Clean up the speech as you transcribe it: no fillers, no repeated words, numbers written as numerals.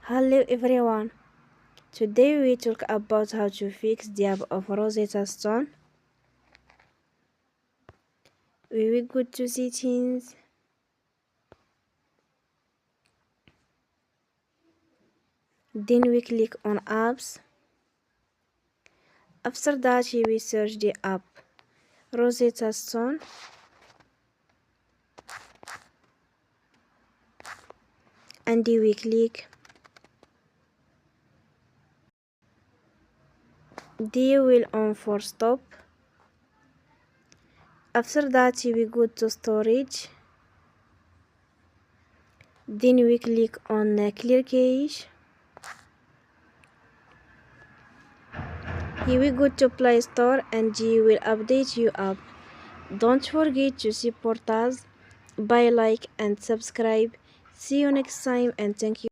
Hello everyone. Today we talk about how to fix the app of Rosetta Stone. We will go to settings. Then we click on apps. After that we search the app Rosetta Stone. And we click. They will on for stop. After that we go to storage. Then we click on clear cache. Here we go to Play Store and you will update your app. Don't forget to support us by like and subscribe. See you next time and thank you.